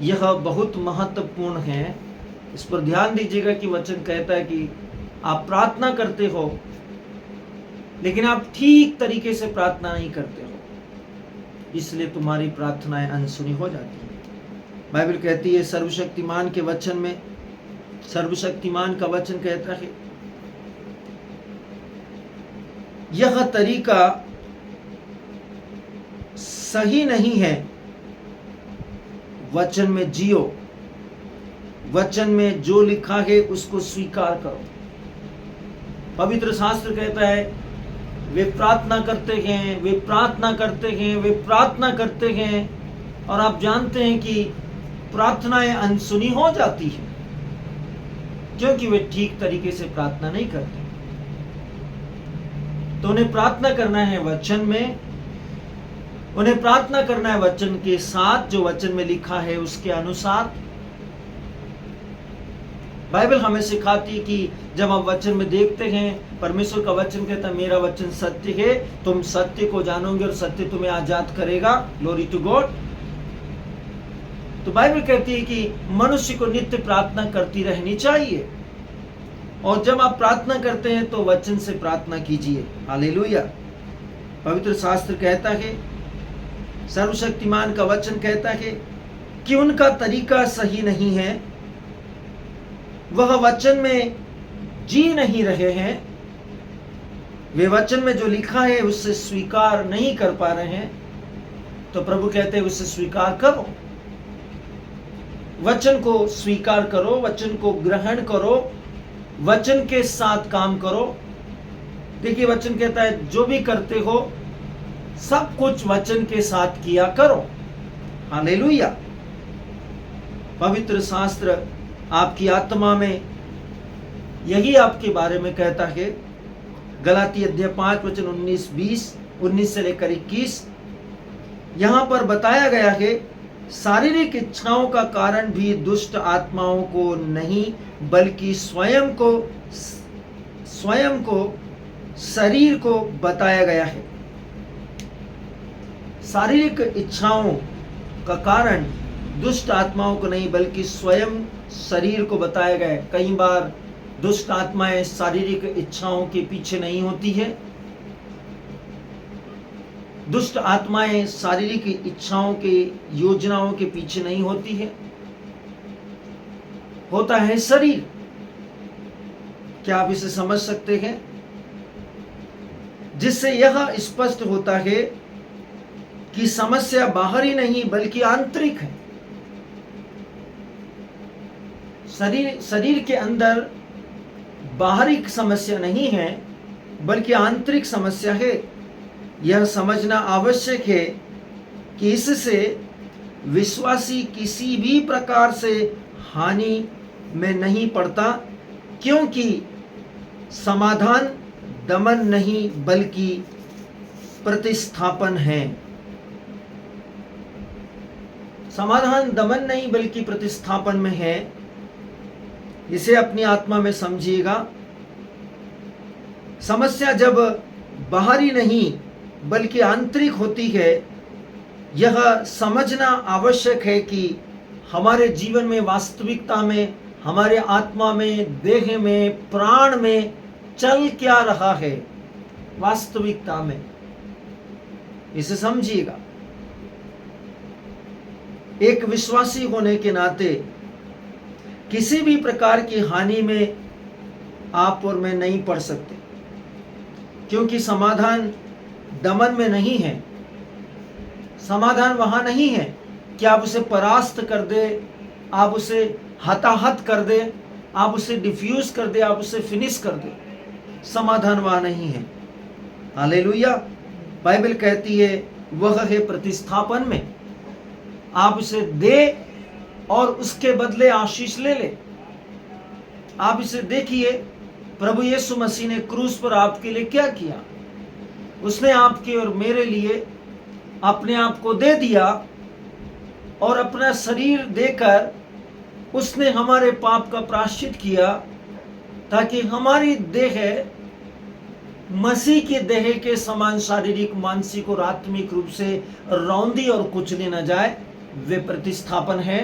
यह बहुत महत्वपूर्ण है। इस पर ध्यान दीजिएगा कि वचन कहता है कि आप प्रार्थना करते हो लेकिन आप ठीक तरीके से प्रार्थना नहीं करते हो, इसलिए तुम्हारी प्रार्थनाएं अनसुनी हो जाती हैं। बाइबल कहती है सर्वशक्तिमान के वचन में, सर्वशक्तिमान का वचन कहता है यह तरीका सही नहीं है, वचन में जियो, वचन में जो लिखा है उसको स्वीकार करो। पवित्र शास्त्र कहता है वे प्रार्थना करते हैं, वे प्रार्थना करते हैं, वे प्रार्थना करते हैं, और आप जानते हैं कि प्रार्थनाएं अनसुनी हो जाती हैं क्योंकि वे ठीक तरीके से प्रार्थना नहीं करते। तो उन्हें प्रार्थना करना है वचन में, उन्हें प्रार्थना करना है वचन के साथ, जो वचन में लिखा है उसके अनुसार। बाइबल हमें सिखाती है कि जब हम वचन में देखते हैं, परमेश्वर का वचन कहता है मेरा वचन सत्य है, तुम सत्य को जानोगे और सत्य तुम्हें आजाद करेगा। Glory to God. तो बाइबल कहती है कि मनुष्य को नित्य प्रार्थना करती रहनी चाहिए, और जब आप प्रार्थना करते हैं तो वचन से प्रार्थना कीजिए। हालेलुया। पवित्र शास्त्र कहता है, सर्वशक्तिमान का वचन कहता है कि उनका तरीका सही नहीं है, वह वचन में जी नहीं रहे हैं, वे वचन में जो लिखा है उससे स्वीकार नहीं कर पा रहे हैं। तो प्रभु कहते हैं उसे स्वीकार करो, वचन को स्वीकार करो, वचन को ग्रहण करो, वचन के साथ काम करो। देखिए वचन कहता है जो भी करते हो सब कुछ वचन के साथ किया करो। हालेलुया। पवित्र शास्त्र आपकी आत्मा में यही आपके बारे में कहता है। गलाती अध्याय 5 वचन 19 से लेकर 21 यहां पर बताया गया है शारीरिक इच्छाओं का कारण भी दुष्ट आत्माओं को नहीं बल्कि स्वयं को शरीर को बताया गया है। शारीरिक इच्छाओं का कारण दुष्ट आत्माओं को नहीं बल्कि स्वयं शरीर को बताया गया है। कई बार दुष्ट आत्माएं शारीरिक इच्छाओं के पीछे नहीं होती है, दुष्ट आत्माएं शारीरिक इच्छाओं के योजनाओं के पीछे नहीं होती है, होता है शरीर। क्या आप इसे समझ सकते हैं? जिससे यह स्पष्ट होता है कि समस्या बाहरी नहीं बल्कि आंतरिक है। शरीर के अंदर बाहरी समस्या नहीं है बल्कि आंतरिक समस्या है। यह समझना आवश्यक है कि इससे विश्वासी किसी भी प्रकार से हानि में नहीं पड़ता, क्योंकि समाधान दमन नहीं बल्कि प्रतिस्थापन है। समाधान दमन नहीं बल्कि प्रतिस्थापन में है। इसे अपनी आत्मा में समझिएगा। समस्या जब बाहरी नहीं बल्कि आंतरिक होती है, यह समझना आवश्यक है कि हमारे जीवन में, वास्तविकता में, हमारे आत्मा में, देह में, प्राण में चल क्या रहा है वास्तविकता में। इसे समझिएगा। एक विश्वासी होने के नाते किसी भी प्रकार की हानि में आप और मैं नहीं पड़ सकते, क्योंकि समाधान दमन में नहीं है। समाधान वहां नहीं है कि आप उसे परास्त कर दे, आप उसे हताहत कर दे, आप उसे डिफ्यूज कर दे, आप उसे फिनिश कर दे। समाधान वहां नहीं है। हालेलुया। बाइबल कहती है वह है प्रतिस्थापन में। आप उसे दे और उसके बदले आशीष ले ले। आप इसे देखिए, प्रभु यीशु मसीह ने क्रूस पर आपके लिए क्या किया। उसने आपके और मेरे लिए अपने आप को दे दिया और अपना शरीर देकर उसने हमारे पाप का प्रायश्चित किया, ताकि हमारी देह मसीह के देह के समान शारीरिक, मानसिक और आत्मिक रूप से रौंदी और कुचली न जाए। वे प्रतिस्थापन है।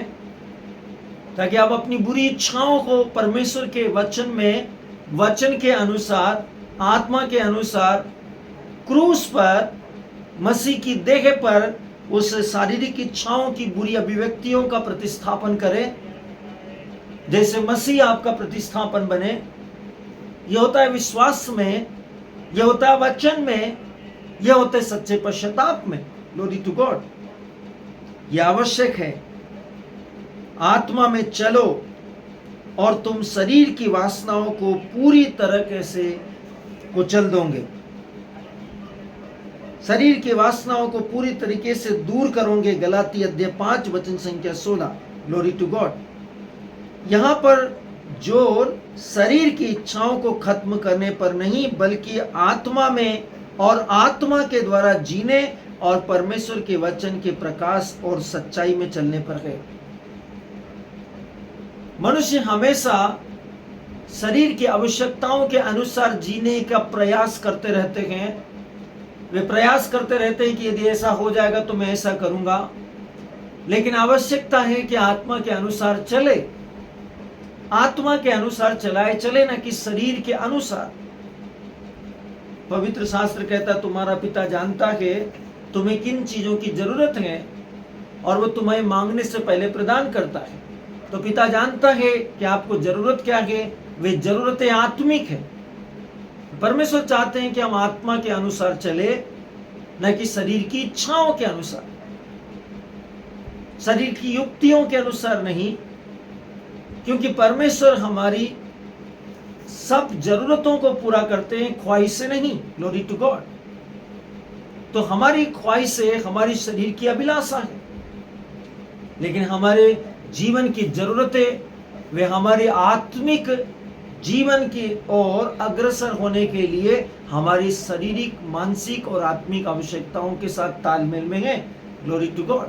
ताकि आप अपनी बुरी इच्छाओं को परमेश्वर के वचन के अनुसार, आत्मा के अनुसार क्रूस पर, मसीह की देह पर उस शारीरिक इच्छाओं की बुरी अभिव्यक्तियों का प्रतिस्थापन करें, जैसे मसीह आपका प्रतिस्थापन बने। यह होता है विश्वास में, यह होता है वचन में, यह होता है सच्चे पश्चाताप में। Glory to God. यह आवश्यक है। आत्मा में चलो और तुम शरीर की वासनाओं को पूरी तरह से कुचल दोगे, शरीर की वासनाओं को पूरी तरीके से दूर करोगे। गलाती अध्याय 5 वचन संख्या 16। Glory to God. यहां पर जोर शरीर की इच्छाओं को खत्म करने पर नहीं, बल्कि आत्मा में और आत्मा के द्वारा जीने और परमेश्वर के वचन के प्रकाश और सच्चाई में चलने पर है। मनुष्य हमेशा शरीर की आवश्यकताओं के अनुसार जीने का प्रयास करते रहते हैं। वे प्रयास करते रहते हैं कि यदि ऐसा हो जाएगा तो मैं ऐसा करूंगा, लेकिन आवश्यकता है कि आत्मा के अनुसार चले, आत्मा के अनुसार चले, ना कि शरीर के अनुसार। पवित्र शास्त्र कहता है तुम्हारा पिता जानता है तुम्हें किन चीजों की जरूरत है और वो तुम्हें मांगने से पहले प्रदान करता है। तो पिता जानता है कि आपको जरूरत क्या है, वे जरूरतें आत्मिक है। परमेश्वर चाहते हैं कि हम आत्मा के अनुसार चले, न कि शरीर की इच्छाओं के अनुसार, शरीर की युक्तियों के अनुसार नहीं, क्योंकि परमेश्वर हमारी सब जरूरतों को पूरा करते हैं, ख्वाहिशें नहीं। Glory to God. तो हमारी ख्वाहिशें हमारी शरीर की अभिलाषा है, लेकिन हमारे जीवन की जरूरतें वे हमारे आत्मिक जीवन की ओर अग्रसर होने के लिए हमारी शारीरिक, मानसिक और आत्मिक आवश्यकताओं के साथ तालमेल में है। Glory to God.